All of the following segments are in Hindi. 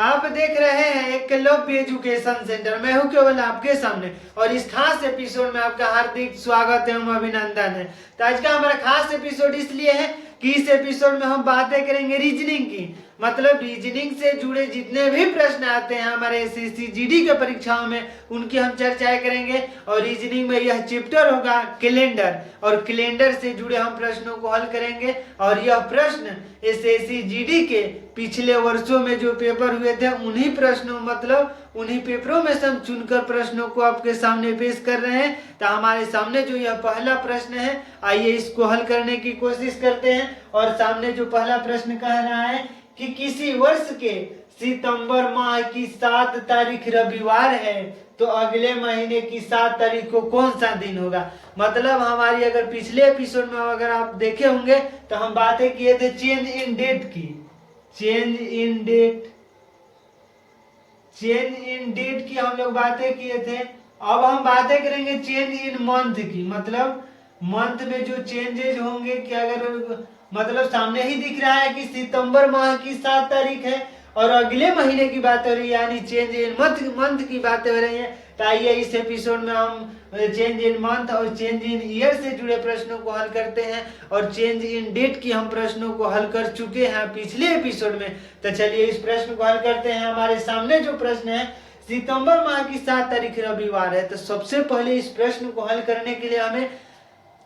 आप देख रहे हैं एकलव्य एजुकेशन सेंटर। मैं हूं केवल आपके सामने और इस खास एपिसोड में आपका हार्दिक स्वागत एवं अभिनंदन है। तो आज का हमारा खास एपिसोड इसलिए है कि इस एपिसोड में हम बातें करेंगे रीजनिंग की। मतलब रीजनिंग से जुड़े जितने भी प्रश्न आते हैं हमारे एसएससी जीडी के परीक्षाओं में, उनकी हम चर्चाएं करेंगे। और रीजनिंग में यह चैप्टर होगा कैलेंडर, और कैलेंडर से जुड़े हम प्रश्नों को हल करेंगे। और यह प्रश्न एसएससी जीडी के पिछले वर्षों में जो पेपर हुए थे उन्हीं प्रश्नों उन्हीं पेपरों में से हम चुनकर प्रश्नों को आपके सामने पेश कर रहे हैं। तो हमारे सामने जो यह पहला प्रश्न है, आइए इसको हल करने की कोशिश करते हैं। और सामने जो पहला प्रश्न कह रहा है कि किसी वर्ष के सितंबर माह की 7 तारीख रविवार है, तो अगले महीने की 7 तारीख को कौन सा दिन होगा। मतलब हमारी अगर पिछले एपिसोड में अगर आप देखे होंगे तो हम बातें किए थे चेंज इन डेट की। चेंज इन डेट की हम लोग बातें किए थे। अब हम बातें करेंगे चेंज इन मंथ की। मतलब मंथ में जो चेंजेज होंगे कि अगर मतलब सामने ही दिख रहा है कि सितंबर माह की 7 तारीख है और अगले महीने की बात हो रही है, यानी चेंज इन मंथ की बातें हो रही है। तो आइए इस एपिसोड में हम चेंज इन मंथ और चेंज इन ईयर से जुड़े प्रश्नों को हल करते हैं। और चेंज इन डेट की हम प्रश्नों को हल कर चुके हैं पिछले एपिसोड में। तो चलिए इस प्रश्न को हल करते हैं। हमारे सामने जो प्रश्न है, सितंबर माह की 7 तारीख रविवार है। तो सबसे पहले इस प्रश्न को हल करने के लिए हमें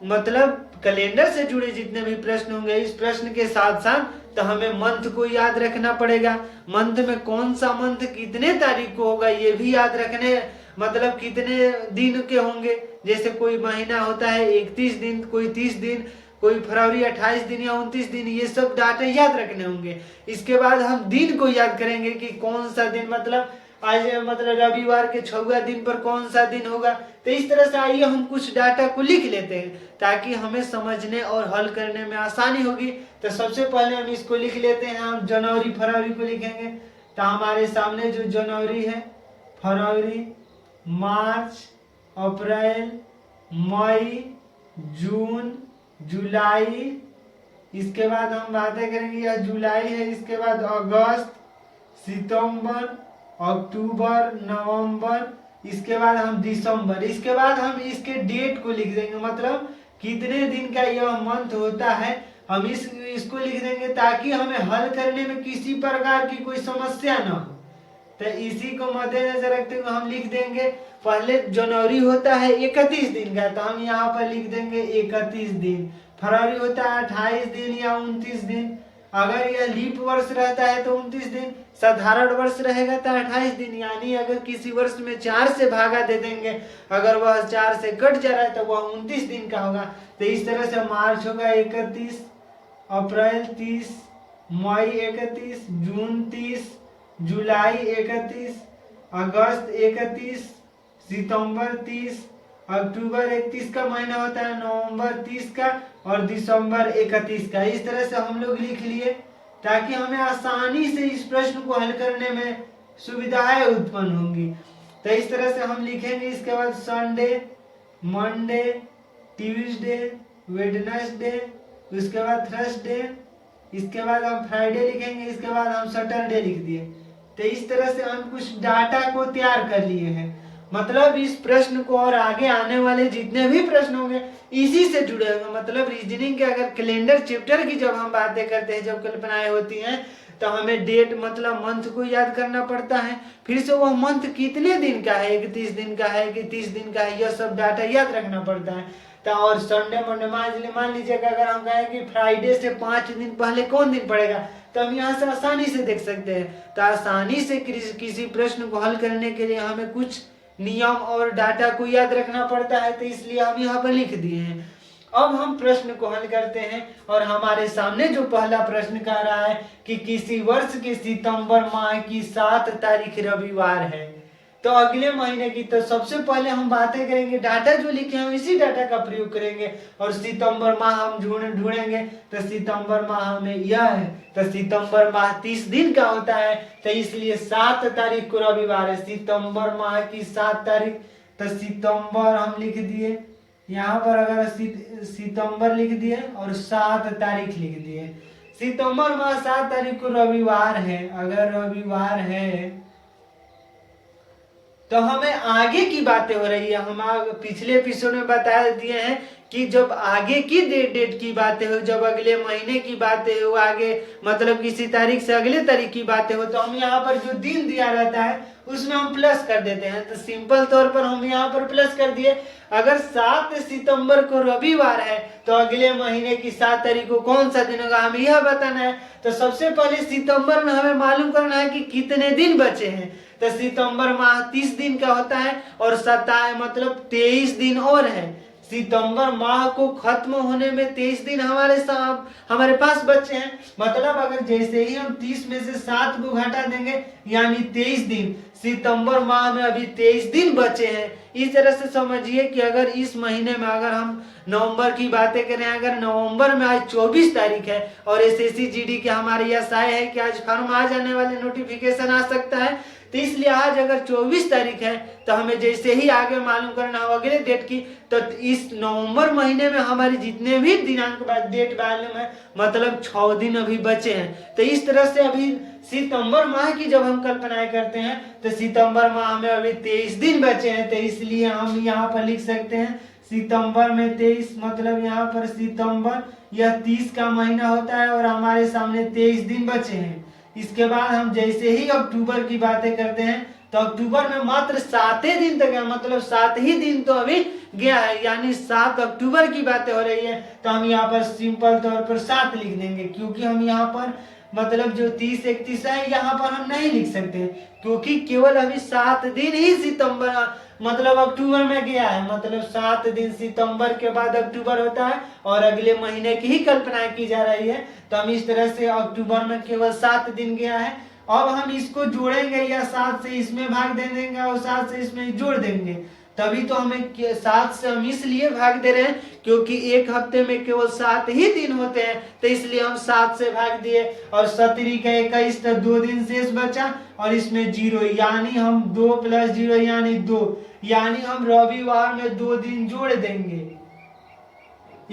मतलब कैलेंडर से जुड़े जितने भी प्रश्न होंगे, इस प्रश्न के साथ साथ तो हमें मंथ को याद रखना पड़ेगा। मंथ में कौन सा मंथ कितने तारीख को होगा ये भी याद रखने, मतलब कितने दिन के होंगे। जैसे कोई महीना होता है 31 दिन, कोई 30 दिन, कोई फरवरी 28 दिन या 29 दिन, ये सब डाटा याद रखने होंगे। इसके बाद हम दिन को याद करेंगे कि कौन सा दिन, मतलब आज मतलब रविवार के 6वां दिन पर कौन सा दिन होगा। तो इस तरह से आइए हम कुछ डाटा को लिख लेते हैं ताकि हमें समझने और हल करने में आसानी होगी। तो सबसे पहले हम इसको लिख लेते हैं। हम जनवरी फरवरी को लिखेंगे। तो हमारे सामने जो जनवरी है, फरवरी, मार्च, अप्रैल, मई, जून, जुलाई, इसके बाद हम बातें करेंगे यह जुलाई है। इसके बाद अगस्त, सितंबर, अक्टूबर, नवंबर, इसके बाद हम दिसंबर। इसके बाद हम इसके डेट को लिख देंगे, मतलब कितने दिन का यह मंथ होता है हम इसको लिख देंगे ताकि हमें हल करने में किसी प्रकार की कोई समस्या न हो। तो इसी को मद्देनजर रखते हुए हम लिख देंगे, पहले जनवरी होता है 31 दिन का, तो हम यहाँ पर लिख देंगे 31 दिन। फरवरी होता है 28 दिन या 29 दिन। अगर यह लीप वर्ष रहता है तो 29 दिन, साधारण वर्ष रहेगा तो 28 दिन। यानी अगर किसी वर्ष में 4 से भागा दे देंगे, अगर वह 4 से कट जा रहा है तो वह 29 दिन का होगा। तो इस तरह से मार्च होगा 31, अप्रैल 30, मई 31, जून 30, जुलाई 31, अगस्त 31, सितंबर 30, अक्टूबर 31 का महीना होता है, नवंबर 30 का और दिसंबर 31 का। इस तरह से हम लोग लिख लिए ताकि हमें आसानी से इस प्रश्न को हल करने में सुविधाएं उत्पन्न होंगी। तो इस तरह से हम लिखेंगे। इसके बाद संडे, मंडे, ट्यूसडे, वेडनेसडे, उसके बाद थर्सडे, इसके बाद हम फ्राइडे लिखेंगे। इसके बाद हम सैटरडे लिख दिए। तो इस तरह से हम कुछ डाटा को तैयार कर लिए हैं। मतलब इस प्रश्न को और आगे आने वाले जितने भी प्रश्न होंगे इसी से जुड़े होंगे। मतलब रीजनिंग के अगर कैलेंडर चैप्टर की जब हम बातें करते हैं, जब कल्पनाएं होती हैं, तो हमें डेट मतलब मंथ को याद करना पड़ता है। फिर से वह मंथ कितने दिन का है, 31 दिन का है कि 30 दिन का है, यह सब डाटा याद रखना पड़ता है। तो और संडे मंडे मान लीजिएगा अगर हम कहें कि फ्राइडे से 5 दिन पहले कौन दिन पड़ेगा, तो हम यहाँ से आसानी से देख सकते हैं। तो आसानी से किसी प्रश्न को हल करने के लिए हमें कुछ नियम और डाटा को याद रखना पड़ता है, तो इसलिए हम यहाँ पर लिख दिए हैं। अब हम प्रश्न को हल करते हैं। और हमारे सामने जो पहला प्रश्न कह रहा है कि किसी वर्ष के सितंबर माह की 7 तारीख रविवार है, तो अगले महीने की। तो सबसे पहले हम बातें करेंगे, डाटा जो लिखे हैं इसी डाटा का प्रयोग करेंगे और सितंबर माह हम ढूंढेंगे। तो सितंबर माह में यह है, तो सितंबर माह 30 दिन का होता है, तो इसलिए 7 तारीख को रविवार है। सितंबर माह की 7 तारीख, तो सितंबर हम लिख दिए यहाँ पर, अगर सितंबर लिख दिए और 7 तारीख लिख दिए। सितंबर माह 7 तारीख को रविवार है, अगर रविवार है तो हमें आगे की बातें हो रही है। हम पिछले एपिसोड में बता दिए हैं कि जब आगे की डेट की बातें हो, जब अगले महीने की बातें हो, आगे मतलब किसी तारीख से अगले तारीख की बातें हो, तो हम यहाँ पर जो दिन दिया रहता है उसमें हम प्लस कर देते हैं। तो सिंपल तौर पर हम यहाँ पर प्लस कर दिए। अगर 7 सितंबर को रविवार है तो अगले महीने की 7 तारीख को कौन सा दिन होगा, हमें यह बताना है। तो सबसे पहले सितंबर में हमें मालूम करना है कि कितने दिन बचे हैं। तो सितंबर माह 30 दिन का होता है और 27 मतलब 23 दिन और है। सितंबर माह को खत्म होने में 23 दिन हमारे पास बचे हैं। मतलब अगर जैसे ही हम 30 में से 7 को घटा देंगे यानी 23 दिन, सितंबर माह में अभी 23 दिन बचे हैं। इस तरह से समझिए कि अगर इस महीने में अगर हम नवंबर की बातें करें, अगर नवंबर में आज 24 तारीख है और एसएससी जीडी के हमारे यह साय है कि आज फॉर्म आ जाने वाले नोटिफिकेशन आ सकता है, तो इसलिए आज अगर 24 तारीख है तो हमें जैसे ही आगे मालूम करना हो अगले डेट की, तो इस नवंबर महीने में हमारी जितने भी दिनांक बाद डेट मालूम है मतलब 6 दिन अभी बचे हैं। तो इस तरह से अभी सितंबर माह की जब हम कल्पनाएं करते हैं तो सितंबर माह में अभी 23 दिन बचे हैं। तो इसलिए हम यहाँ पर लिख सकते हैं सितंबर में 23 मतलब यहाँ पर सितंबर यह 30 का महीना होता है और हमारे सामने 23 दिन बचे हैं। इसके बाद हम जैसे ही अक्टूबर की बातें करते हैं तो अक्टूबर में मात्र 7 दिन तक है, मतलब 7 ही दिन तो अभी गया है, यानी 7 अक्टूबर की बातें हो रही है। तो हम यहाँ पर सिंपल तौर पर 7 लिख देंगे, क्योंकि हम यहाँ पर मतलब जो 30 31 है यहाँ पर हम नहीं लिख सकते, क्योंकि केवल अभी 7 दिन ही सितंबर मतलब अक्टूबर में गया है। मतलब 7 दिन सितंबर के बाद अक्टूबर होता है और अगले महीने की ही कल्पना की जा रही है। तो हम इस तरह से अक्टूबर में केवल 7 दिन गया है। अब हम इसको जोड़ेंगे या 7 से इसमें भाग दे देंगे और 7 से इसमें जोड़ देंगे, तभी तो हमें 7 से हम इसलिए भाग दे रहे हैं क्योंकि एक हफ्ते में केवल 7 ही दिन होते हैं। तो इसलिए हम 7 से भाग दिए और 17 का 21 तो 2 दिन शेष बचा और इसमें 0, यानी हम 2 + 0 यानी 2, यानी हम रविवार में 2 दिन जोड़ देंगे।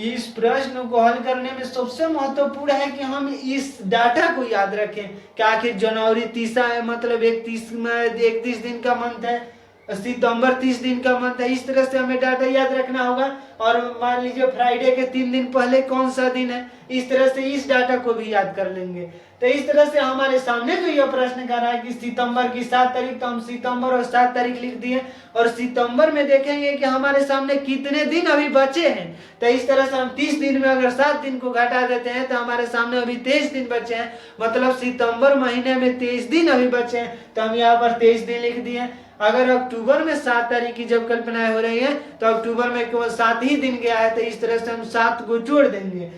इस प्रश्न को हल करने में सबसे महत्वपूर्ण है कि हम इस डाटा को याद रखें कि आखिर जनवरी 30 है मतलब 31 दिन का मंथ है, सितंबर 30 दिन का मंथ है। इस तरह से हमें डाटा याद रखना होगा। और मान लीजिए फ्राइडे के 3 दिन पहले कौन सा दिन है, इस तरह से इस डाटा को भी याद कर लेंगे। तो इस तरह से हमारे सामने जो यह प्रश्न कर रहा है कि सितंबर की 7 तारीख, तो हम सितंबर और 7 तारीख लिख दिए और सितंबर में देखेंगे कि हमारे सामने कितने दिन अभी बचे हैं। तो इस तरह से हम 30 दिन में अगर 7 दिन को घटा देते हैं तो हमारे सामने अभी 23 दिन बचे हैं, मतलब सितंबर महीने में 23 दिन अभी बचे हैं। तो हम यहाँ पर 23 दिन लिख दिए। अगर अक्टूबर में 7 तारीख की जब कल्पनाएं हो रही है तो अक्टूबर में केवल 7 ही दिन गया है, तो इस तरह से हम 7 को जोड़ देंगे।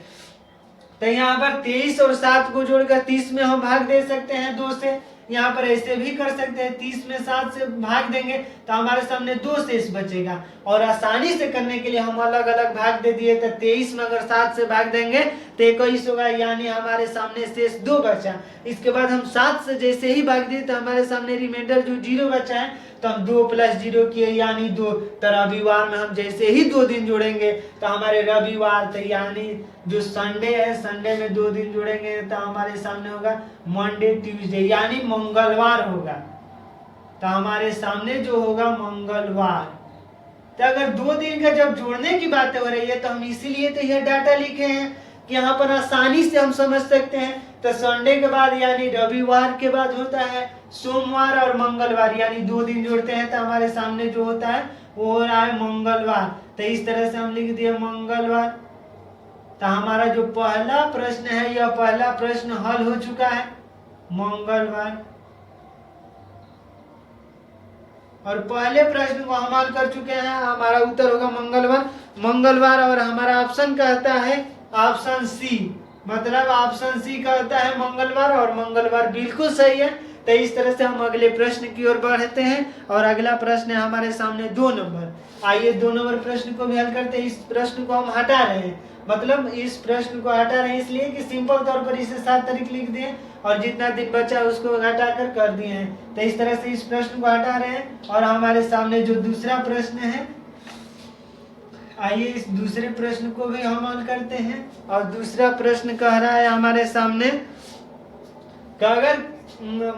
तो यहाँ पर 23 और 7 को जोड़कर 30 में हम भाग दे सकते हैं 2 से। यहाँ पर ऐसे भी कर सकते हैं, 30 में 7 से भाग देंगे तो हमारे सामने 2 शेष बचेगा। और आसानी से करने के लिए हम अलग अलग भाग दे दिए। तो 23 में अगर 7 से भाग देंगे तो 21 होगा, यानी हमारे सामने शेष 2 बचा। इसके बाद हम 7 से जैसे ही भाग दिए तो हमारे सामने रिमाइंडर जो 0 बचा है, तो हम 2 + 0 किए यानी 2। तो रविवार में हम जैसे ही 2 दिन जोड़ेंगे तो हमारे रविवार, तो यानी जो संडे है, संडे में 2 दिन जोड़ेंगे तो हमारे सामने होगा मंडे ट्यूसडे, यानी मंगलवार होगा। तो हमारे सामने जो होगा मंगलवार। तो अगर 2 दिन का जब जोड़ने की बात हो रही है तो हम इसीलिए तो यह डाटा लिखे हैं कि यहाँ पर आसानी से हम समझ सकते हैं। तो संडे के बाद यानी रविवार के बाद होता है सोमवार और मंगलवार, यानी 2 दिन जोड़ते हैं तो हमारे सामने जो होता है वो हो रहा है मंगलवार। तो इस तरह से हम लिख दिए मंगलवार। तो हमारा जो पहला प्रश्न है यह पहला प्रश्न हल हो चुका है, मंगलवार। और पहले प्रश्न को हम हल कर चुके हैं, हमारा उत्तर होगा मंगलवार। मंगलवार और हमारा ऑप्शन कहता है ऑप्शन सी, मतलब ऑप्शन सी कहता है मंगलवार और मंगलवार बिल्कुल सही है। तो इस तरह से हम अगले प्रश्न की ओर बढ़ते हैं और अगला प्रश्न है हमारे सामने 2 नंबर। आइए 2 नंबर प्रश्न को भी हल करते हैं। इस प्रश्न को हम हटा रहे हैं, मतलब इस प्रश्न को हटा रहे हैं इसलिए कि सिंपल तौर पर इसे 7 तारीख लिख दिए और जितना दिन बचा उसको घटाकर कर दिए हैं। तो इस तरह से इस प्रश्न को हटा रहे हैं और हमारे सामने जो दूसरा प्रश्न है आइए इस दूसरे प्रश्न को भी हम हल करते हैं। और दूसरा प्रश्न कह रहा है हमारे सामने कि अगर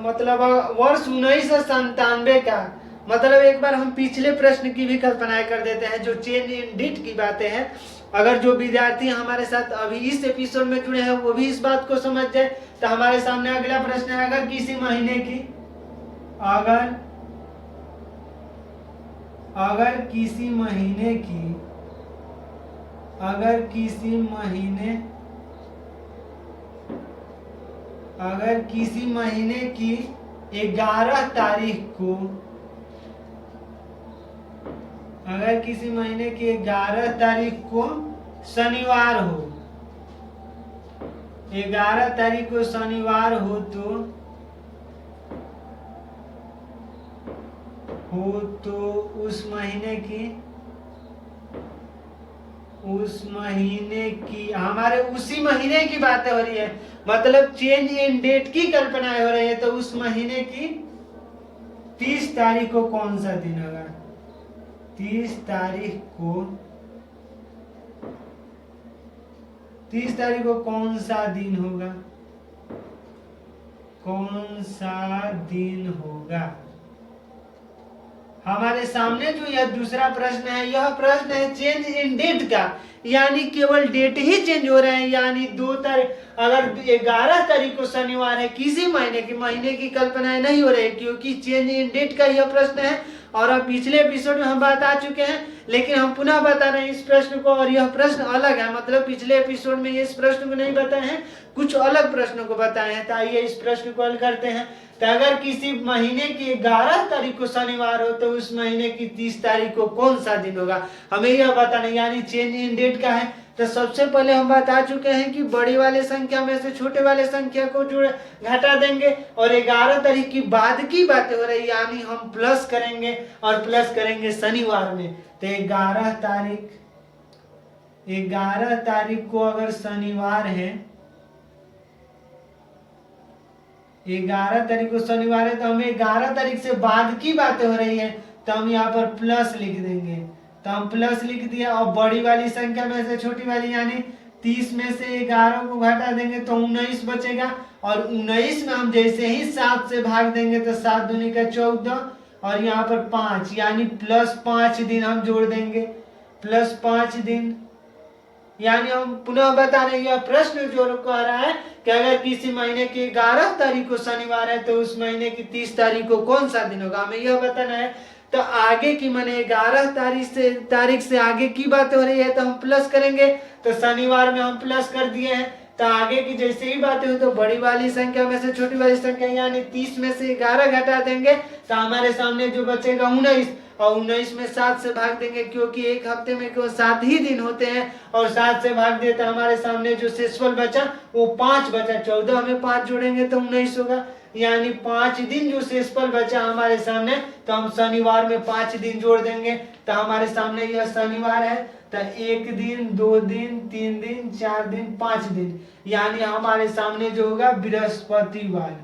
मतलब वर्ष 1997 का, मतलब एक बार हम पिछले प्रश्न की भी कल्पनाएं कर देते हैं जो चेंज इन डेट की बातें हैं। अगर जो विद्यार्थी हमारे साथ अभी इस एपिसोड में जुड़े हैं वो भी इस बात को समझ जाए, तो हमारे सामने अगला प्रश्न है, अगर किसी महीने की अगर किसी महीने की 11 तारीख को, अगर किसी महीने की 11 तारीख को शनिवार हो, 11 तारीख को शनिवार हो तो उस महीने की हमारे उसी महीने की बातें हो रही है, मतलब चेंज इन डेट की कल्पनाएं हो रही है, तो उस महीने की 30 तारीख को कौन सा दिन होगा? 30 तारीख को कौन सा दिन होगा? हमारे सामने जो यह दूसरा प्रश्न है, यह प्रश्न है चेंज इन डेट का, यानी केवल डेट ही चेंज हो रहे हैं। यानी 2 तारीख, अगर 11 तारीख को शनिवार है, किसी महीने की कल्पनाएं नहीं हो रही, क्योंकि चेंज इन डेट का यह प्रश्न है। और अब पिछले एपिसोड में हम बता चुके हैं, लेकिन हम पुनः बता रहे हैं इस प्रश्न को, और यह प्रश्न अलग है, मतलब पिछले एपिसोड में इस प्रश्न को नहीं बताए हैं, कुछ अलग प्रश्नों को बताए हैं। तो आइए इस प्रश्न को हल करते हैं। तो अगर किसी महीने की 11 तारीख को शनिवार हो तो उस महीने की 30 तारीख को कौन सा दिन होगा, हमें यह बताना, यानी चेंज इन डेट का है। तो सबसे पहले हम बता चुके हैं कि बड़ी वाले संख्या में से छोटे वाले संख्या को जोड़ घटा देंगे, और 11 तारीख की बाद की बातें हो रही, यानी हम प्लस करेंगे, और प्लस करेंगे शनिवार में। तो 11 तारीख को अगर शनिवार है, 11 तारीख को शनिवार है, तो हमें 11 तारीख से बाद की बातें हो रही है, तो हम यहाँ पर प्लस लिख देंगे। तो हम प्लस लिख दिया, और बड़ी वाली संख्या में से छोटी वाली, यानी 30 में से 11 को घटा देंगे तो 19 बचेगा, और 19 में हम जैसे ही 7 से भाग देंगे तो 7 दूनी का 14, और यहाँ पर 5, यानी +5 दिन हम जोड़ देंगे, +5 दिन। यानी हम पुनः बता रहे हैं, यह प्रश्न जो कह रहा है कि अगर किसी महीने की 11 तारीख को शनिवार है तो उस महीने की 30 तारीख को कौन सा दिन होगा, हमें यह बताना है। तो आगे की माने 11 तारीख से आगे की बात हो रही है, तो हम प्लस करेंगे। तो शनिवार में हम प्लस कर दिए हैं, तो आगे की जैसे ही बातें हुई तो बड़ी वाली संख्या में से छोटी वाली संख्या, यानी 30 में से 11 घटा देंगे, तो हमारे सामने जो बचेगा 19, और 19 में 7 से भाग देंगे, क्योंकि एक हफ्ते में केवल 7 ही दिन होते हैं, और 7 से भाग देते हमारे सामने जो शेषफल बचा वो 5 बचा, 14 में 5 जोड़ेंगे तो 19 होगा, यानी 5 दिन जो शेषफल बचा हमारे सामने, तो हम शनिवार में 5 दिन जोड़ देंगे, तो हमारे सामने यह शनिवार है। तो 1 दिन, 2 दिन, 3 दिन, 4 दिन, 5 दिन, यानी हमारे सामने जो होगा बृहस्पतिवार।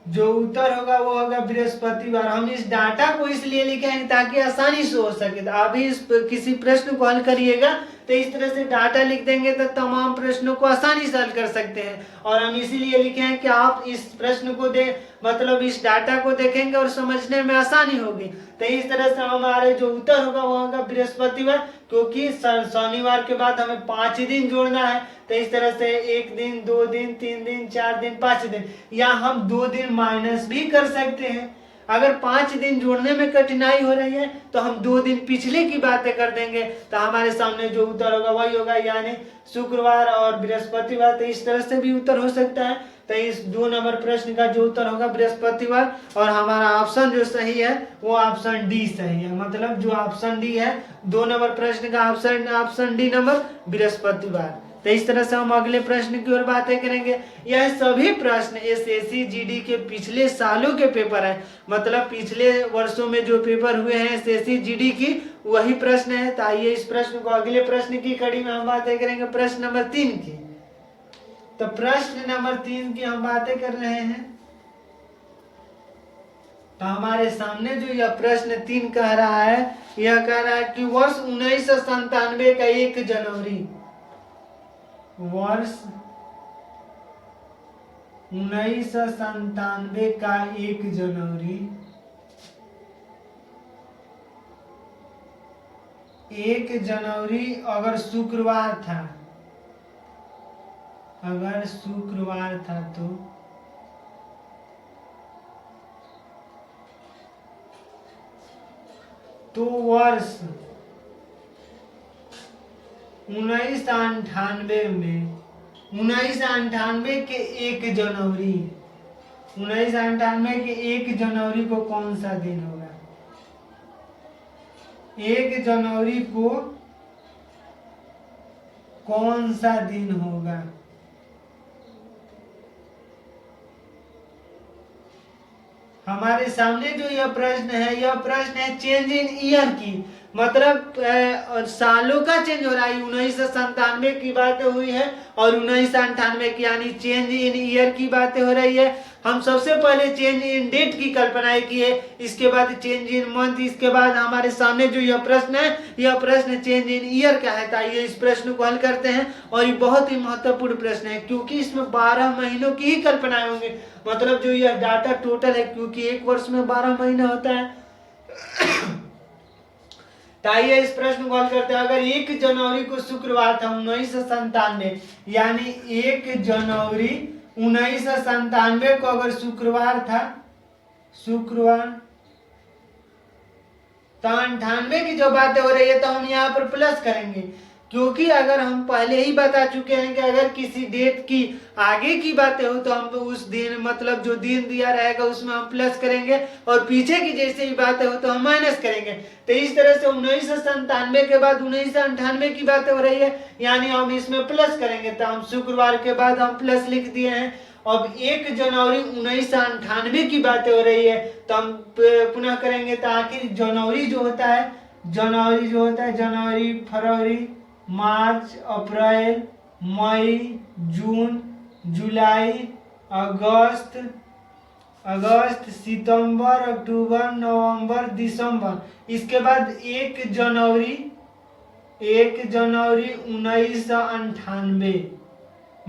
जो उत्तर होगा वो होगा बृहस्पतिवार। हम इस डाटा को इसलिए लिखे हैं ताकि आसानी से हो सके। तो अभी इस किसी प्रश्न को हल करिएगा तो इस तरह से डाटा लिख देंगे तो तमाम प्रश्नों को आसानी से हल कर सकते हैं। और हम इसीलिए लिखे हैं कि आप इस प्रश्न को मतलब इस डाटा को देखेंगे और समझने में आसानी होगी। तो इस तरह से हमारे जो उत्तर होगा वो होगा बृहस्पतिवार, क्योंकि शनिवार के बाद हमें 5 दिन जोड़ना है। तो इस तरह से 1 दिन, 2 दिन, 3 दिन, 4 दिन, 5 दिन, या हम 2 दिन माइनस भी कर सकते हैं। अगर 5 दिन जोड़ने में कठिनाई हो रही है तो हम 2 दिन पिछले की बातें कर देंगे, तो हमारे सामने जो उत्तर होगा वही होगा, यानी शुक्रवार और बृहस्पतिवार। तो इस तरह से भी उत्तर हो सकता है। तो इस 2 नंबर प्रश्न का जो उत्तर होगा बृहस्पतिवार, और हमारा ऑप्शन जो सही है वो ऑप्शन डी सही है। मतलब जो ऑप्शन डी है 2 नंबर प्रश्न का ऑप्शन डी नंबर बृहस्पतिवार। तो इस तरह से हम अगले प्रश्न की ओर बातें करेंगे। यह सभी प्रश्न एसएससी जीडी के पिछले सालों के पेपर हैं, मतलब पिछले वर्षों में जो पेपर हुए हैं एसएससी जीडी की वही प्रश्न है। तो आइए इस प्रश्न को अगले प्रश्न की कड़ी में हम बातें करेंगे, प्रश्न नंबर 3 की। तो प्रश्न नंबर 3 की हम बातें कर रहे हैं। तो हमारे सामने जो यह प्रश्न 3 कह रहा है, यह कह रहा है कि वर्ष 1997 का 1 जनवरी, वर्ष 1997 का 1 जनवरी, 1 जनवरी अगर शुक्रवार था, अगर शुक्रवार था तो वर्ष 1998 में, 1998 के 1 जनवरी, 1998 के 1 जनवरी को कौन सा दिन होगा? 1 जनवरी को कौन सा दिन होगा? हमारे सामने जो यह प्रश्न है, यह प्रश्न है चेंज इन ईयर की, मतलब सालों का चेंज हो रहा है। 1997 की बातें हुई है और 1998 की, यानी चेंज इन ईयर की बातें हो रही है। हम सबसे पहले चेंज इन डेट की कल्पना की है, इसके बाद चेंज इन मंथ, इसके बाद हमारे सामने जो यह प्रश्न है, यह प्रश्न चेंज इन ईयर का है। आइए इस प्रश्न को हल करते हैं। और ये बहुत ही महत्वपूर्ण प्रश्न है क्योंकि इसमें 12 महीनों की ही कल्पनाएं होंगी, मतलब जो यह डाटा टोटल है, क्योंकि एक वर्ष में 12 महीना होता है। तो आइए इस प्रश्न को हल करते हैं। अगर 1 जनवरी को शुक्रवार था 1997, यानी 1 जनवरी 1997 को अगर शुक्रवार था, शुक्रवार, तो 98 की जो बातें हो रही है तो हम यहाँ पर प्लस करेंगे, क्योंकि अगर हम पहले ही बता चुके हैं कि अगर किसी डेट की आगे की बातें हो तो हम उस दिन, मतलब जो दिन दिया रहेगा उसमें हम प्लस करेंगे, और पीछे की जैसे ही बातें हो तो हम माइनस करेंगे। तो इस तरह से 1997 के बाद 1998 की बातें हो रही है, यानी हम इसमें प्लस करेंगे। तो हम शुक्रवार के बाद हम प्लस लिख दिए हैं। अब 1 जनवरी 1998 की बातें हो रही है तो हम पुनः करेंगे। तो आखिर जनवरी जो होता है, जनवरी जो होता है, जनवरी, फरवरी, मार्च, अप्रैल, मई, जून, जुलाई, अगस्त, सितंबर, अक्टूबर, नवंबर, दिसंबर, इसके बाद 1 जनवरी 1998,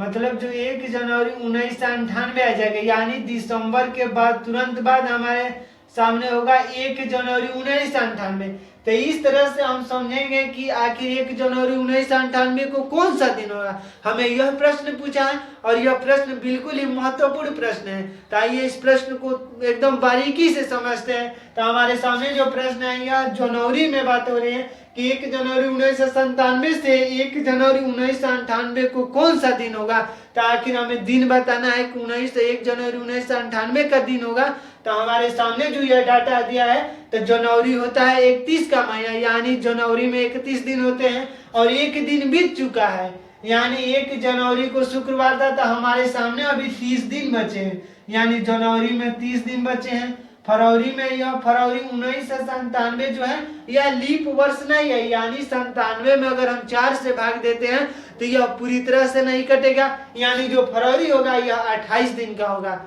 मतलब जो 1 जनवरी 1998 आ जाएगा, यानी दिसंबर के बाद तुरंत बाद हमारे सामने होगा 1 जनवरी 1998। तो इस तरह से हम समझेंगे कि आखिर 1 जनवरी 1998 को कौन सा दिन होगा। हमें यह प्रश्न पूछा है और यह प्रश्न बिल्कुल ही महत्वपूर्ण प्रश्न है। तो आइए इस प्रश्न को एकदम बारीकी से समझते हैं। तो हमारे सामने जो प्रश्न है, यह जनवरी में बात हो रही है कि 1 जनवरी 1997 से 1 जनवरी 1998 को कौन सा दिन होगा। तो आखिर हमें दिन बताना है कि 1 जनवरी 1998 का दिन होगा। तो हमारे सामने जो यह डाटा दिया है, तो जनवरी होता है 31 का महीना, यानी जनवरी में 31 दिन होते हैं और एक दिन बीत चुका है, यानी 1 जनवरी को शुक्रवार था। तो हमारे सामने अभी 30 दिन बचे हैं, यानी जनवरी में 30 दिन बचे हैं। फरवरी में, यह फरवरी 1997 जो है यह लीप वर्ष नहीं है, यानी 97 में अगर हम 4 से भाग देते हैं तो यह पूरी तरह से नहीं कटेगा, यानी जो फरवरी होगा यह 28 दिन का होगा।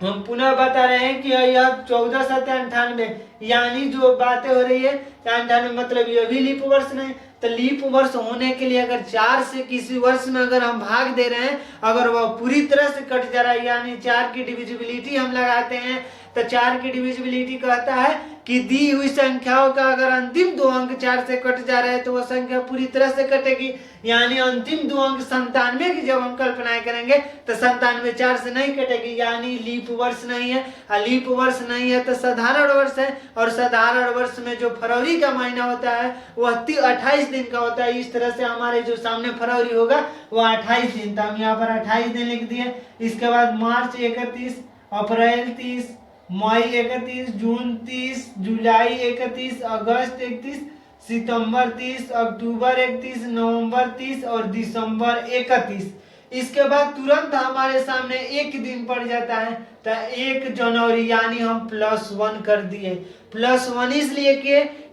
हम पुनः बता रहे हैं कि यह 1498, यानी जो बातें हो रही है 98, मतलब यह भी लीप वर्ष नहीं। तो लीप वर्ष होने के लिए अगर 4 से किसी वर्ष में अगर हम भाग दे रहे हैं, अगर वह पूरी तरह से कट जा रहा है, यानी 4 की डिविजिबिलिटी हम लगाते हैं, तो 4 की डिविजिबिलिटी कहता है कि दी हुई संख्याओं का अगर अंतिम 2 अंक 4 से कट जा रहे हैं तो वह संख्या पूरी तरह से कटेगी, यानी अंतिम 2 अंक 97 की जब हम कल्पनाएं करेंगे तो 97 4 से नहीं कटेगी, यानी लीप वर्ष नहीं है। लीप वर्ष नहीं है तो साधारण वर्ष है, और साधारण वर्ष में जो फरवरी का महीना होता है वह 28 दिन का होता है। इस तरह से हमारे जो सामने फरवरी होगा वह 28 दिन था, हम यहाँ पर 28 दिन लिख दिए। इसके बाद मार्च 31, अप्रैल 30, मई 31, जून 30, जुलाई 31, अगस्त 31, सितंबर 30, अक्टूबर 31, नवंबर 30 और दिसंबर 31। इसके बाद तुरंत हमारे सामने एक दिन पड़ जाता है, तो 1 जनवरी, यानी हम +1 कर दिए। +1 इसलिए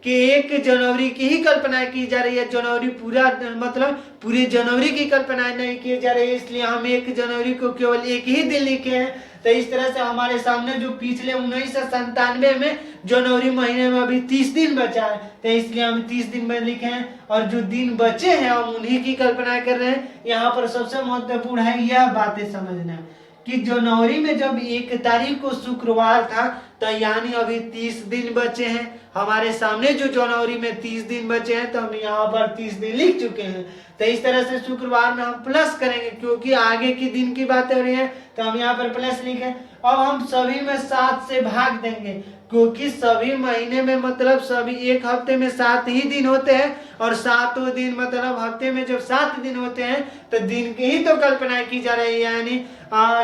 कि 1 जनवरी की ही कल्पना की जा रही है, जनवरी पूरा मतलब पूरे जनवरी की कल्पना नहीं की जा रही है, इसलिए हम 1 जनवरी को केवल एक ही दिन लिखे हैं। तो इस तरह से हमारे सामने जो पिछले 1997 में जनवरी महीने में अभी 30 दिन बचा है, तो इसलिए हम 30 दिन में लिखे हैं, और जो दिन बचे हैं हम उन्हीं की कल्पना कर रहे हैं। यहाँ पर सबसे महत्वपूर्ण है यह बातें समझना कि जनवरी में जब 1 तारीख को शुक्रवार था, तो यानी अभी 30 दिन बचे हैं हमारे सामने। जो जनवरी में 30 दिन बचे हैं, तो हम यहाँ पर 30 दिन लिख चुके हैं। तो इस तरह से शुक्रवार में हम प्लस करेंगे, क्योंकि आगे की दिन की बातें हो रही है, तो हम यहाँ पर प्लस लिखे। अब हम सभी में 7 से भाग देंगे, क्योंकि सभी महीने में मतलब सभी एक हफ्ते में 7 ही दिन होते हैं, और 7 दिन मतलब हफ्ते में जब 7 दिन होते हैं, तो दिन की ही तो कल्पना की जा रही है। यानी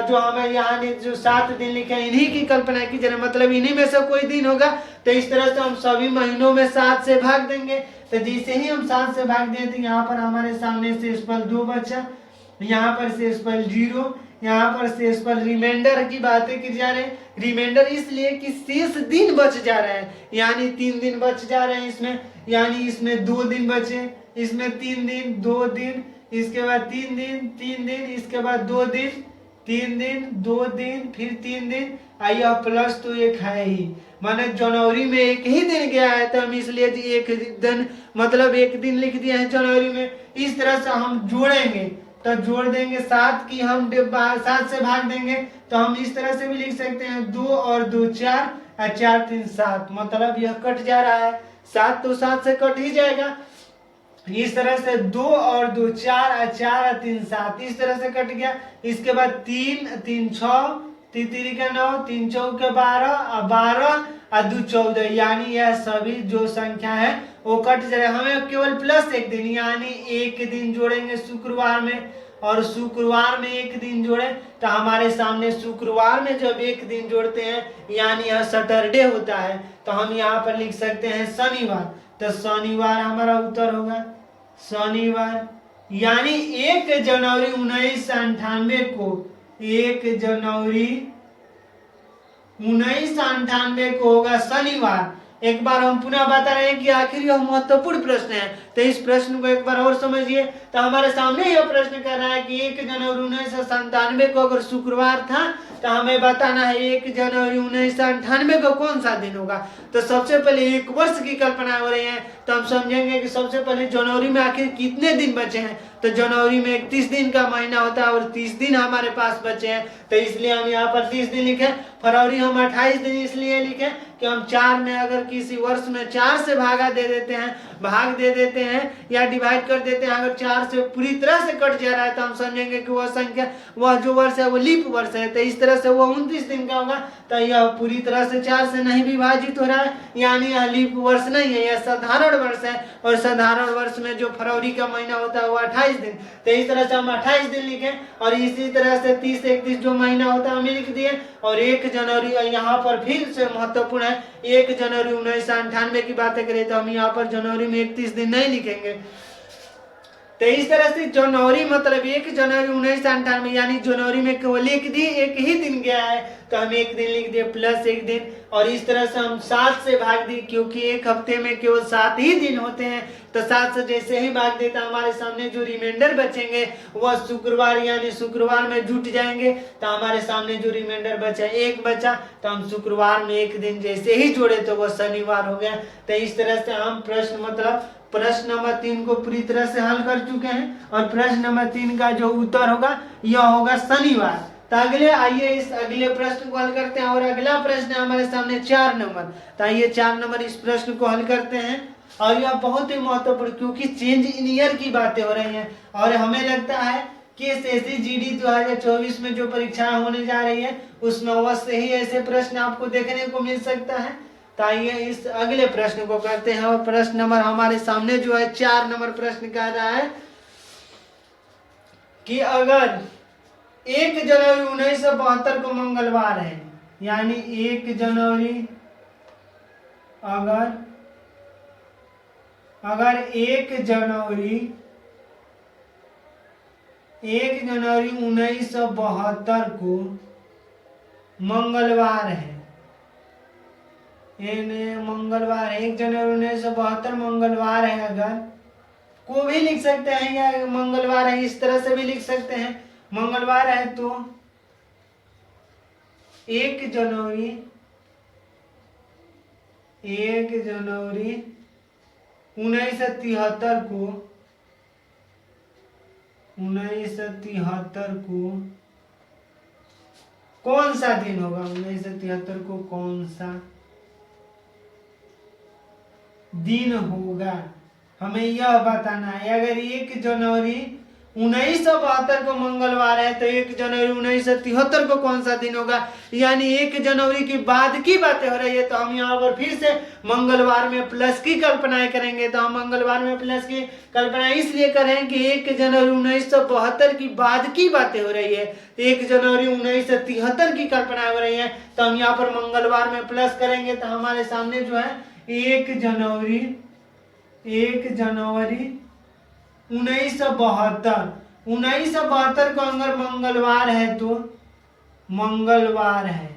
जो हमें यहाँ जो 7 दिन लिखे हैं, इन्हीं की कल्पना की जा रही है, मतलब इन्हीं में से कोई दिन होगा। तो इस तरह से हम सभी महीनों में 7 से भाग देंगे। तो जैसे ही हम 7 से भाग देते हैं, यहाँ पर हमारे सामने शेषफल 2 बचा, यहाँ पर शेषफल 0, यहाँ पर शेषफल रिमाइंडर की बातें की जा रहे हैं। रिमाइंडर इसलिए कि शेष दिन बच जा रहे हैं, यानी 3 दिन बच जा रहे हैं इसमें, यानी इसमें 2 दिन बचे, इसमें 3 दिन, 2 दिन, इसके बाद 3 दिन, 3 दिन, इसके बाद 2 दिन, 3 दिन, 2 दिन, फिर 3 दिन। आइए प्लस तो एक है ही, माने जनवरी में एक ही दिन गया है, तो हम इसलिए एक दिन मतलब एक दिन लिख दिए हैं जनवरी में। इस तरह से हम जोड़ेंगे, तो जोड़ देंगे 7 की हम 7 से भाग देंगे, तो हम इस तरह से भी लिख सकते हैं 2 और 2 4 और 4 3 7, मतलब यह कट जा रहा है, 7 तो 7 से कट ही जाएगा। इस तरह से 2 और 2 4 और 4 और 3 7, इस तरह से कट गया। इसके बाद 3 3 6, 3 3 के 9, 3 4 के 12 और 12 और 2 14, यानी यह सभी जो संख्या है वो कट जाए। हमें केवल प्लस एक दिन, यानी एक दिन जोड़ेंगे शुक्रवार में, और शुक्रवार में एक दिन जोड़े, तो हमारे सामने शुक्रवार में जब एक दिन जोड़ते हैं, यानी यह सैटरडे होता है, तो हम यहाँ पर लिख सकते हैं शनिवार। तो शनिवार हमारा उत्तर होगा, शनिवार। यानी 1 जनवरी 1998 को, 1 जनवरी 1998 को होगा शनिवार। एक बार हम पुनः बता रहे हैं कि आखिर यह महत्वपूर्ण प्रश्न है, तो इस प्रश्न को एक बार और समझिए। तो हमारे सामने यह प्रश्न कर रहा है कि 1 जनवरी 1997 को अगर शुक्रवार था, तो हमें बताना है 1 जनवरी 1998 को कौन सा दिन होगा। तो सबसे पहले 1 वर्ष की कल्पना हो रही है, तो हम समझेंगे कि सबसे पहले जनवरी में आखिर कितने दिन बचे हैं। तो जनवरी में 31 दिन का महीना होता है, और 30 दिन हमारे पास बचे हैं, तो इसलिए हम यहाँ पर 30 दिन लिखे। फरवरी हम 28 दिन इसलिए लिखे कि हम 4 में अगर किसी वर्ष में 4 से भाग दे देते हैं या डिवाइड कर देते हैं, अगर 4 से पूरी तरह से कट जा रहा है, तो हम समझेंगे कि वह संख्या, वह जो वर्ष है वो लीप वर्ष है, तो इस तरह से वो 29 दिन का होगा। तो यह पूरी तरह से 4 से नहीं विभाजित हो रहा है, यानी यह लीप वर्ष नहीं है, यह साधारण वर्ष है, और साधारण वर्ष में जो फरवरी का महीना होता है वो 28 दिन। तो इस तरह से हम 28 दिन लिखे, और इसी तरह से 30 31 जो महीना होता है हम लिख दिए। और 1 जनवरी यहाँ पर फिर से महत्वपूर्ण है, 1 जनवरी 1998 की बातें करें, तो हम यहाँ पर जनवरी में 31 दिन नहीं लिखेंगे। तो इस तरह से जनवरी मतलब 1 जनवरी 1998, यानी जनवरी में केवल एक ही दिन गया है, तो हम एक दिन लिख दिए प्लस एक दिन। और इस तरह से हम 7 से भाग दिए, क्योंकि एक हफ्ते में केवल 7 ही दिन होते हैं, तो 7 से जैसे ही भाग देता हमारे सामने जो रिमाइंडर बचेंगे वह शुक्रवार, यानी शुक्रवार में जुट जाएंगे। तो हमारे सामने जो रिमाइंडर बचा, 1 बचा, तो हम शुक्रवार में एक दिन जैसे ही जोड़े तो वह शनिवार हो गया। तो इस तरह से हम प्रश्न नंबर 3 को पूरी तरह से हल कर चुके हैं, और प्रश्न नंबर 3 का जो उत्तर होगा यह होगा शनिवार। तो आइए इस अगले प्रश्न को हल करते हैं, और अगला प्रश्न है हमारे सामने 4 नंबर। तो आइए 4 नंबर इस प्रश्न को हल करते हैं, और यह बहुत ही महत्वपूर्ण, क्योंकि चेंज इन ईयर की बातें हो रही हैं, और हमें लगता है कि एसएससी जीडी 2024 में जो परीक्षाएं होने जा रही है उसमें अवश्य ही ऐसे प्रश्न आपको देखने को मिल सकता है। तो आइए इस अगले प्रश्न को करते हैं, और प्रश्न नंबर हमारे सामने जो है 4 नंबर प्रश्न कह रहा है कि अगर 1 जनवरी 1972 को मंगलवार है, यानी 1 जनवरी अगर 1 जनवरी 1972 को मंगलवार है, मंगलवार 1 जनवरी 1972 मंगलवार है, अगर को भी लिख सकते हैं या मंगलवार है इस तरह से भी लिख सकते हैं। मंगलवार है तो 1 जनवरी 1973 को 1973 को कौन सा दिन होगा? 1973 को कौन सा दिन होगा, हमें यह बताना है। अगर 1 जनवरी 1972 को मंगलवार है तो 1 जनवरी 1973 को कौन सा दिन होगा, यानी 1 जनवरी के बाद की बातें हो रही है। तो हम यहाँ पर फिर से मंगलवार में प्लस की कल्पनाएं करेंगे। तो हम मंगलवार में प्लस की कल्पना इसलिए करें कि 1 जनवरी 1972 की बाद की बातें हो रही है, 1 जनवरी 1973 की कल्पना हो रही है। तो हम यहाँ पर मंगलवार में प्लस करेंगे तो हमारे सामने जो है 1 जनवरी 1972 को अगर मंगलवार है तो मंगलवार है,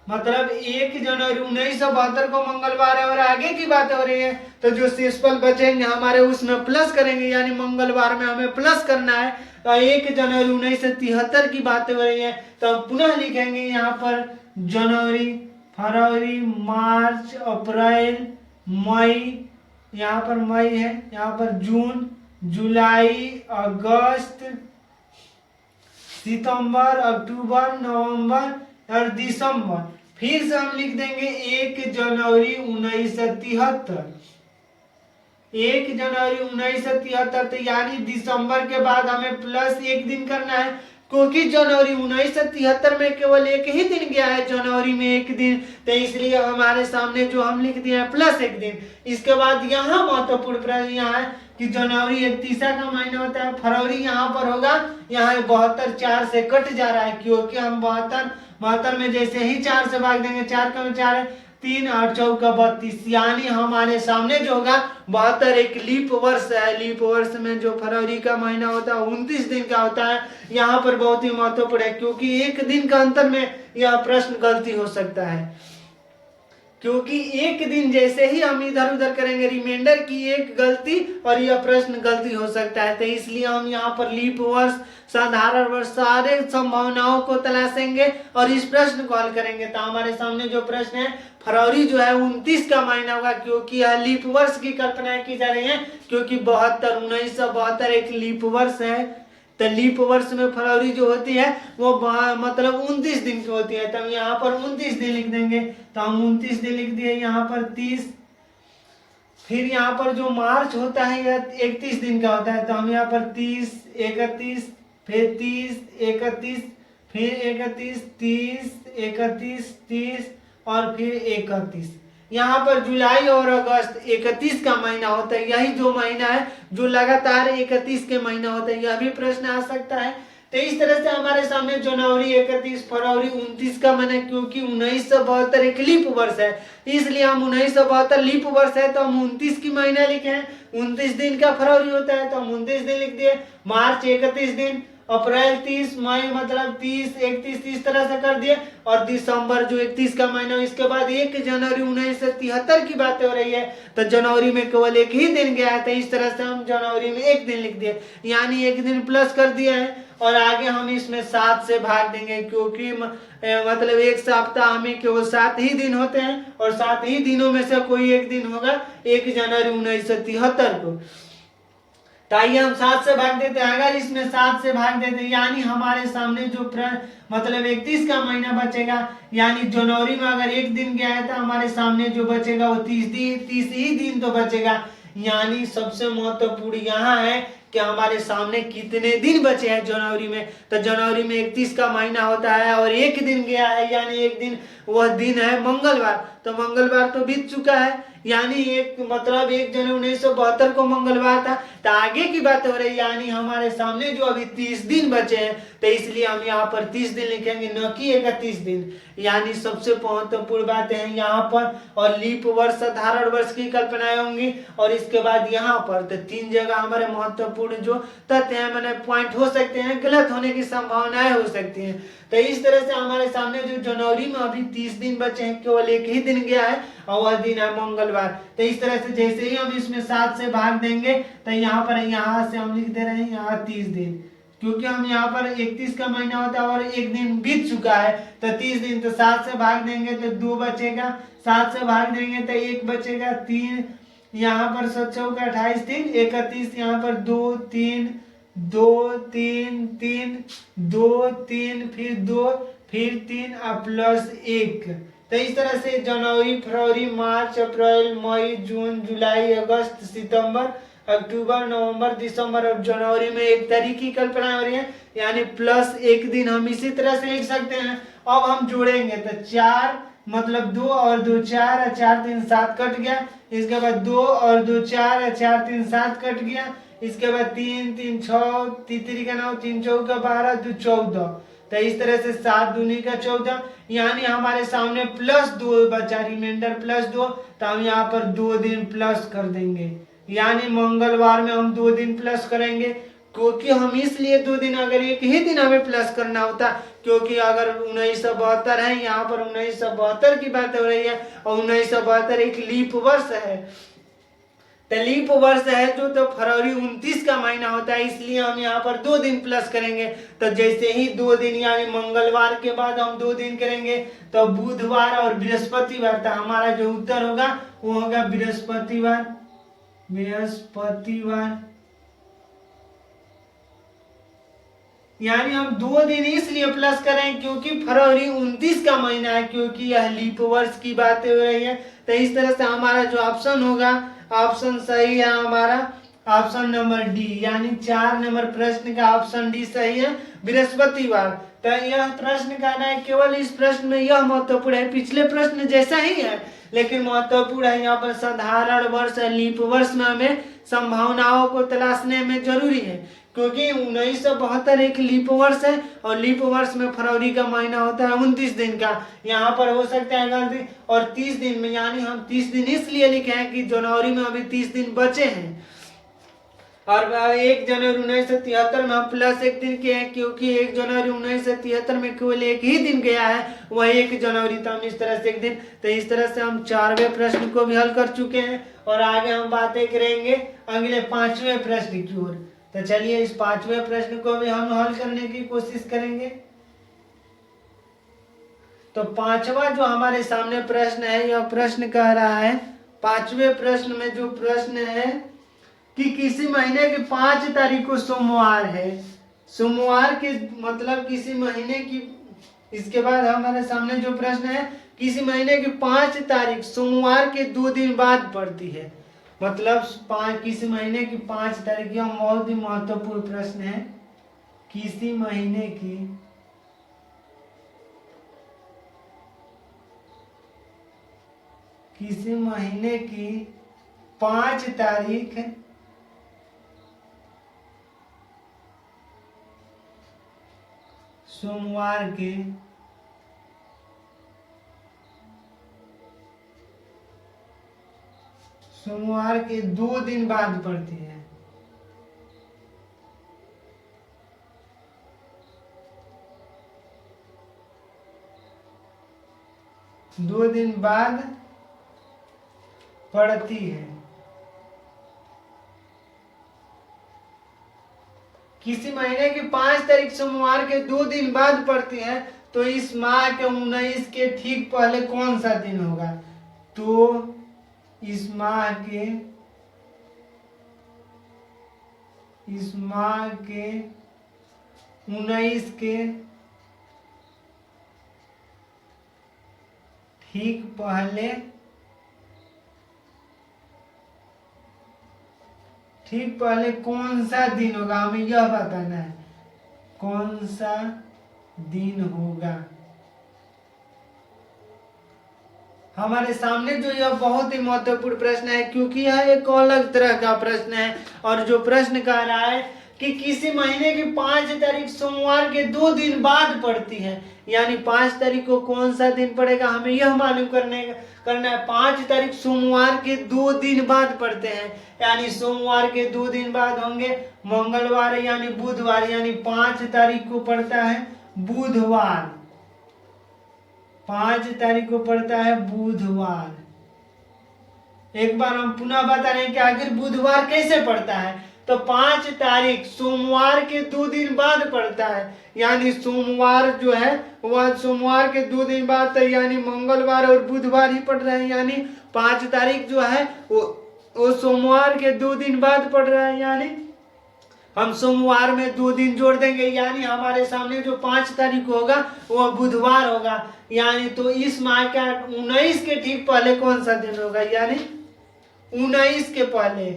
मतलब 1 जनवरी 1972 को मंगलवार है और आगे की बात हो रही है। तो जो शेषफल बचेंगे हमारे उसमें प्लस करेंगे, यानी मंगलवार में हमें प्लस करना है। तो 1 जनवरी 1973 की बातें हो रही है तो हम पुनः लिखेंगे यहाँ पर जनवरी, फरवरी, मार्च, अप्रैल, मई, यहाँ पर मई है, यहाँ पर जून, जुलाई, अगस्त, सितंबर, अक्टूबर, नवंबर और दिसंबर। फिर से हम लिख देंगे 1 जनवरी 1973, 1 जनवरी 1973। तो यानी दिसंबर के बाद हमें प्लस 1 दिन करना है, क्योंकि जनवरी 1973 में केवल एक ही दिन गया है, जनवरी में 1 दिन। तो इसलिए हमारे सामने जो हम लिख दिए हैं प्लस 1 दिन। इसके बाद यहाँ महत्वपूर्ण प्रश्न यहाँ है कि जनवरी 31 का महीना होता है, फरवरी यहाँ पर होगा, यहाँ 72 4 से कट जा रहा है, क्योंकि हम 72 में जैसे ही 4 से भाग देंगे, 4 का 4 है 3, 8 चौका 32, यानी हमारे सामने जो होगा 72 एक लीप वर्ष है। लीप वर्ष में जो फरवरी का महीना होता है 29 दिन का होता है। यहाँ पर बहुत ही महत्वपूर्ण है, क्योंकि 1 दिन का अंतर में यह प्रश्न गलती हो सकता है, क्योंकि 1 दिन जैसे ही हम इधर उधर करेंगे रिमाइंडर की एक गलती और यह प्रश्न गलती हो सकता है। तो इसलिए हम यहाँ पर लीप वर्ष, साधारण वर्ष, सारे संभावनाओं को तलाशेंगे और इस प्रश्न को हल करेंगे। तो हमारे सामने जो प्रश्न है फरवरी जो है 29 का महीना होगा, क्योंकि यह लीप वर्ष की कल्पना की जा रही है, क्योंकि 1972 एक लीप वर्ष है। तो लीप वर्ष में फरवरी जो होती है वो मतलब 29 दिन की होती है। तो हम यहाँ पर 29 दिन लिख देंगे। तो हम 29 दिन लिख दिए, यहाँ पर 30, फिर यहाँ पर जो मार्च होता है यह 31 दिन का होता है। तो हम यहाँ पर 30, 31, फिर 30, 31, फिर 31, 30, 31, 30 और फिर 31। यहाँ पर जुलाई और अगस्त 31 का महीना होता है, यही जो महीना है जो लगातार 31 के महीना होता है, यह भी प्रश्न आ सकता है। तो इस तरह से हमारे सामने जनवरी 31, फरवरी 29 का महीना, क्योंकि 1972 एक लीप वर्ष है, इसलिए हम 1972 लीप वर्ष है तो हम 29 की महीना लिखे हैं। 29 दिन का फरवरी होता है तो हम 29 दिन लिख दिए। मार्च 31 दिन, अप्रैल 30, मई मतलब 30, 31 इस तरह से कर दिए, और दिसंबर जो 31 का महीना। इसके बाद 1 जनवरी 1973 की बातें हो रही है, तो जनवरी में केवल एक ही दिन गया है, तो इस तरह से हम जनवरी में 1 दिन लिख दिए, यानी 1 दिन प्लस कर दिए हैं। और आगे हम इसमें 7 से भाग देंगे, क्योंकि मतलब एक सप्ताह में केवल 7 ही दिन होते हैं और 7 ही दिनों में से कोई एक दिन होगा 1 जनवरी 1973 को। तो आइए हम 7 से भाग देते हैं। अगर इसमें 7 से भाग देते हैं, यानी हमारे सामने जो मतलब 31 का महीना बचेगा, यानी जनवरी में अगर 1 दिन गया है तो हमारे सामने जो बचेगा वो 30 ही दिन तो बचेगा। यानी सबसे महत्वपूर्ण यहाँ है कि हमारे सामने कितने दिन बचे हैं जनवरी में। तो जनवरी में 31 का महीना होता है और 1 दिन गया है, यानी 1 दिन, वह दिन है मंगलवार। तो मंगलवार तो बीत चुका है, यानी एक मतलब 1 जनवरी 1972 को मंगलवार था। तो आगे की बात हो रही है, यानी हमारे सामने जो अभी 30 दिन बचे हैं, तो इसलिए हम यहाँ पर 30 दिन लिखेंगे, न कि 31 दिन। यानी सबसे महत्वपूर्ण बातें हैं यहाँ पर। और लीप वर्ष, साधारण वर्ष की कल्पनाएं होंगी। और इसके बाद यहाँ पर तो 3 जगह हमारे महत्वपूर्ण जो तथ्य हैं, मैंने पॉइंट हो सकते हैं, गलत होने की संभावनाएं हो सकती हैं। तो इस तरह से हमारे सामने जो जनवरी में अभी 30 दिन बचे हैं, केवल एक ही दिन गया है और वह दिन है मंगलवार। तो इस तरह से जैसे ही हम इसमें 7 से भाग देंगे, तो यहाँ पर यहाँ से हम लिख दे रहे हैं यहाँ 30 दिन, क्योंकि हम यहाँ पर 31 का महीना होता है और एक दिन बीत चुका है, तो 30 दिन। तो 7 से भाग देंगे तो 2 बचेगा, 7 से भाग देंगे तो 1 बचेगा, 3 यहाँ पर 7 चौका 28 दिन, 31 यहाँ पर 2 3 2 3 3 2 3 फिर 2 फिर 3 और प्लस 1। तो इस तरह से जनवरी, फरवरी, मार्च, अप्रैल, मई, जून, जुलाई, अगस्त, सितंबर, अक्टूबर, नवंबर, दिसंबर और जनवरी में 1 तारीख की कल्पना हो रही है, यानी प्लस 1 दिन हम इसी तरह से लिख सकते हैं। अब हम जोड़ेंगे तो 4 मतलब 2 और 2 4 और 4 3 7 कट गया। इसके बाद 2 और 2 4 और 4 3 7 कट गया। इसके बाद 3 3 6 3 का 9 3 चौका 12 2 14। तो इस तरह से 7 दूनी का 14, यानी हमारे सामने प्लस 2 बचा, रिमाइंडर प्लस 2। तो हम यहाँ पर 2 दिन प्लस कर देंगे, यानी मंगलवार में हम 2 दिन प्लस करेंगे। क्योंकि हम इसलिए 2 दिन, अगर एक ही दिन हमें प्लस करना होता, क्योंकि अगर 1972 है, यहाँ पर 1972 की बात हो रही है और 1972 एक लीप वर्ष है। तो लीप वर्ष है जो, तो फरवरी 29 का महीना होता है, इसलिए हम यहाँ पर 2 दिन प्लस करेंगे। तो जैसे ही 2 दिन, यानी मंगलवार के बाद हम 2 दिन करेंगे, तो बुधवार और बृहस्पतिवार। तो हमारा जो उत्तर होगा वो होगा बृहस्पतिवार, बृहस्पतिवार। यानी हम 2 दिन इसलिए प्लस करें क्योंकि फरवरी 29 का महीना है, क्योंकि यह लीप वर्ष की बातें हो रही है। तो इस तरह से हमारा जो ऑप्शन होगा, ऑप्शन सही है हमारा ऑप्शन नंबर डी, यानी 4 नंबर प्रश्न का ऑप्शन डी सही है, बृहस्पतिवार। तो यह प्रश्न का ना केवल इस प्रश्न में यह महत्वपूर्ण है, पिछले प्रश्न जैसा ही है लेकिन महत्वपूर्ण है यहाँ पर साधारण वर्ष, लीप वर्ष में हमें संभावनाओं को तलाशने में जरूरी है, क्योंकि 1972 एक लीप वर्ष है और लीप वर्ष में फरवरी का महीना होता है 29 दिन का। यहाँ पर हो सकता है गलती, और 30 दिन में, यानी हम 30 दिन इसलिए लिखे हैं कि जनवरी में अभी 30 दिन बचे हैं। और 1 जनवरी 1973 में हम प्लस 1 दिन के हैं, क्योंकि 1 जनवरी 1973 में केवल एक ही दिन गया है, वह 1 जनवरी। तो हम इस तरह से 1 दिन। तो इस तरह से हम 4वें प्रश्न को भी हल कर चुके हैं और आगे हम बातें करेंगे अगले 5वें प्रश्न की ओर। तो चलिए इस 5वें प्रश्न को भी हम हल करने की कोशिश करेंगे। तो 5वां जो हमारे सामने प्रश्न है, यह प्रश्न कह रहा है, 5वें प्रश्न में जो प्रश्न है कि किसी महीने की 5 तारीख को सोमवार है, सोमवार के मतलब किसी महीने की, इसके बाद हमारे सामने जो प्रश्न है किसी महीने की 5 तारीख सोमवार के 2 दिन बाद पड़ती है, मतलब किसी महीने की 5 तारीख। यह बहुत ही महत्वपूर्ण प्रश्न है। किसी महीने की 5 तारीख सोमवार के 2 दिन बाद पड़ती है। दो दिन बाद पड़ती है। किसी महीने की 5 तारीख सोमवार के 2 दिन बाद पड़ती है, तो इस माह के 19 के ठीक पहले कौन सा दिन होगा? तो इस माह के 19 के ठीक पहले कौन सा दिन होगा, हमें यह बताना है कौन सा दिन होगा। हमारे सामने जो यह बहुत ही महत्वपूर्ण प्रश्न है, क्योंकि यह एक अलग तरह का प्रश्न है। और जो प्रश्न कह रहा है कि किसी महीने की 5 तारीख सोमवार के 2 दिन बाद पड़ती है, यानी 5 तारीख को कौन सा दिन पड़ेगा हमें यह मालूम करना है। 5 तारीख सोमवार के 2 दिन बाद पड़ते हैं, यानी सोमवार के 2 दिन बाद होंगे मंगलवार यानी बुधवार, यानी 5 तारीख को पड़ता है बुधवार। 5 तारीख को पड़ता है बुधवार। एक बार हम पुनः बता रहे हैं कि आखिर बुधवार कैसे पड़ता है। तो 5 तारीख सोमवार के 2 दिन बाद पड़ता है, यानी सोमवार जो है वह सोमवार के 2 दिन बाद, यानी मंगलवार और बुधवार ही पड़ रहे हैं। यानी 5 तारीख जो है वो सोमवार के 2 दिन बाद पड़ रहा है, यानी हम सोमवार में 2 दिन जोड़ देंगे, यानी हमारे सामने जो 5 तारीख होगा वह बुधवार होगा। यानी तो इस माह का 19 के ठीक पहले कौन सा दिन होगा, यानी 19 के पहले।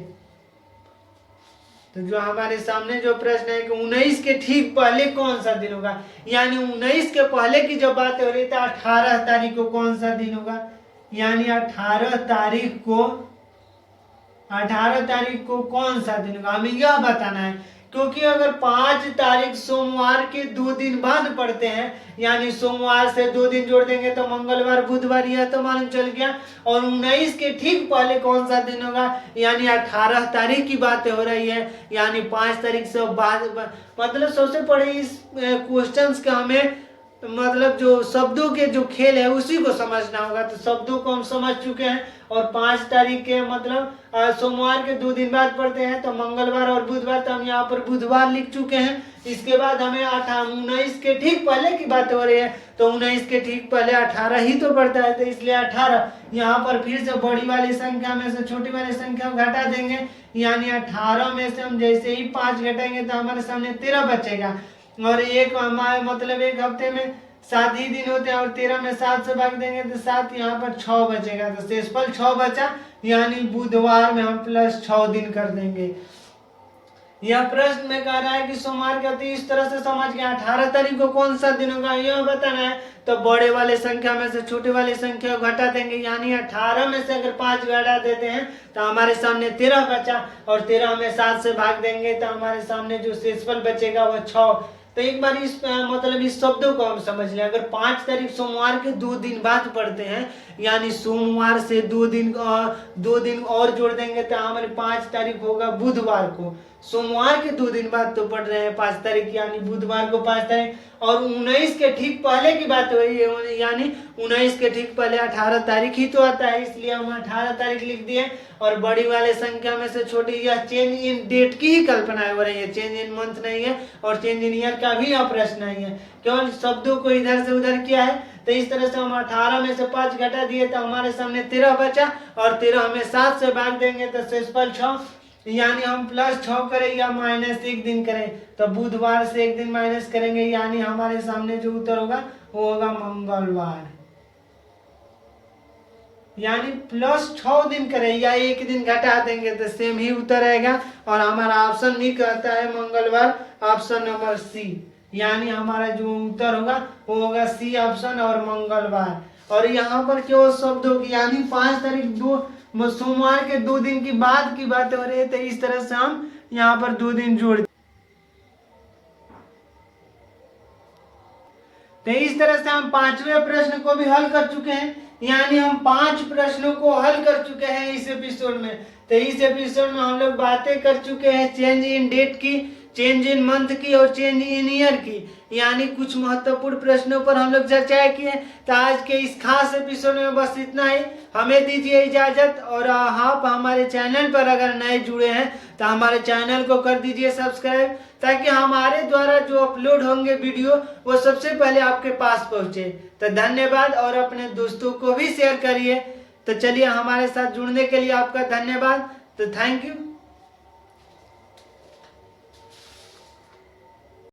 तो जो हमारे सामने जो प्रश्न है कि 19 के ठीक पहले कौन सा दिन होगा, यानी 19 के पहले की जब बात हो रही है तो 18 तारीख को कौन सा दिन होगा, यानी 18 तारीख को कौन सा दिन होगा हमें यह बताना है। क्योंकि अगर 5 तारीख सोमवार के 2 दिन बाद पड़ते हैं, यानी सोमवार से 2 दिन जोड़ देंगे तो मंगलवार बुधवार, यह तो मालूम चल गया। और 19 के ठीक पहले कौन सा दिन होगा, यानी 18 तारीख की बात हो रही है, यानी 5 तारीख से बाद। मतलब सबसे पहले इस क्वेश्चंस का हमें मतलब जो शब्दों के जो खेल है उसी को समझना होगा। तो शब्दों को हम समझ चुके हैं, और 5 तारीख के मतलब सोमवार के 2 दिन बाद पड़ते हैं तो मंगलवार और बुधवार, तो हम यहाँ पर बुधवार लिख चुके हैं। इसके बाद हमें 19 के ठीक पहले की बात हो रही है, तो 19 के ठीक पहले 18 ही तो पड़ता है, तो इसलिए 18 यहाँ पर फिर से बड़ी वाली संख्या में से छोटी वाली संख्या को घटा देंगे, यानी 18 में से हम जैसे ही 5 घटाएंगे तो हमारे सामने 13 बचेगा। और एक हमारे मतलब एक हफ्ते में 7 ही दिन होते हैं, और 13 में 7 से भाग देंगे तो 7, यहाँ पर 6 बचेगा, तो शेषफल 6 बचा, यानी बुधवार में हम +6 दिन कर देंगे। यह प्रश्न में कह रहा है कि सोमवार के इस तरह से समझ गया। 18 तारीख को कौन सा दिन होगा यह बताना है, तो बड़े वाले संख्या में से छोटे वाली संख्या को घटा देंगे, यानी 18 में से अगर 5 घटा देते हैं तो हमारे सामने 13 बचा, और 13 में 7 से भाग देंगे तो हमारे सामने जो शेषफल बचेगा वह 6। तो एक बार इस मतलब इस शब्दों को हम समझ लें। अगर 5 तारीख सोमवार के 2 दिन बाद पड़ते हैं, यानी सोमवार से 2 दिन और जोड़ देंगे तो हमारे 5 तारीख होगा बुधवार को। सोमवार के 2 दिन बाद तो पड़ रहे हैं 5 तारीख, यानी बुधवार को 5 तारीख। और 19 के ठीक पहले की बात हो रही है, यानी 19 के ठीक पहले 18 तारीख ही तो आता है, इसलिए हम 18 तारीख लिख दिए। और बड़ी वाले संख्या में से छोटी, यह चेंज इन डेट की ही कल्पना हो रही है, चेंज इन मंथ नहीं है, और चेंज इन ईयर का भी यह प्रश्न नहीं है, केवल शब्दों को इधर से उधर किया है। तो इस तरह से हम 18 में से 5 घटा दिए तो हमारे सामने 13 बचा, और 13 में 7 से भाग देंगे तो शेषफल 6, यानी हम +6 करें या -1 दिन करें, तो बुधवार से 1 दिन माइनस करेंगे, यानी हमारे सामने जो उत्तर होगा वो होगा मंगलवार। यानी +6 दिन करें या 1 दिन घटा देंगे तो सेम ही उत्तर आएगा। और हमारा ऑप्शन भी कहता है मंगलवार, ऑप्शन नंबर सी, यानी हमारा जो उत्तर होगा वो होगा सी ऑप्शन और मंगलवार। और यहाँ पर केवल शब्द होगी, यानी 5 तारीख सोमवार के 2 दिन की बाद की बात हो रही है, तो इस तरह से हम यहाँ पर 2 दिन जोड़, तो इस तरह से हम 5वें प्रश्न को भी हल कर चुके हैं, यानी हम 5 प्रश्नों को हल कर चुके हैं इस एपिसोड में। तो इस एपिसोड में हम लोग बातें कर चुके हैं चेंज इन डेट की, चेंज इन मंथ की और चेंज इन ईयर की, यानी कुछ महत्वपूर्ण प्रश्नों पर हम लोग चर्चा किए। तो आज के इस खास एपिसोड में बस इतना ही, हमें दीजिए इजाजत। और आप हमारे चैनल पर अगर नए जुड़े हैं तो हमारे चैनल को कर दीजिए सब्सक्राइब, ताकि हमारे द्वारा जो अपलोड होंगे वीडियो वो सबसे पहले आपके पास पहुंचे। तो धन्यवाद, और अपने दोस्तों को भी शेयर करिए। तो चलिए, हमारे साथ जुड़ने के लिए आपका धन्यवाद। तो थैंक यू।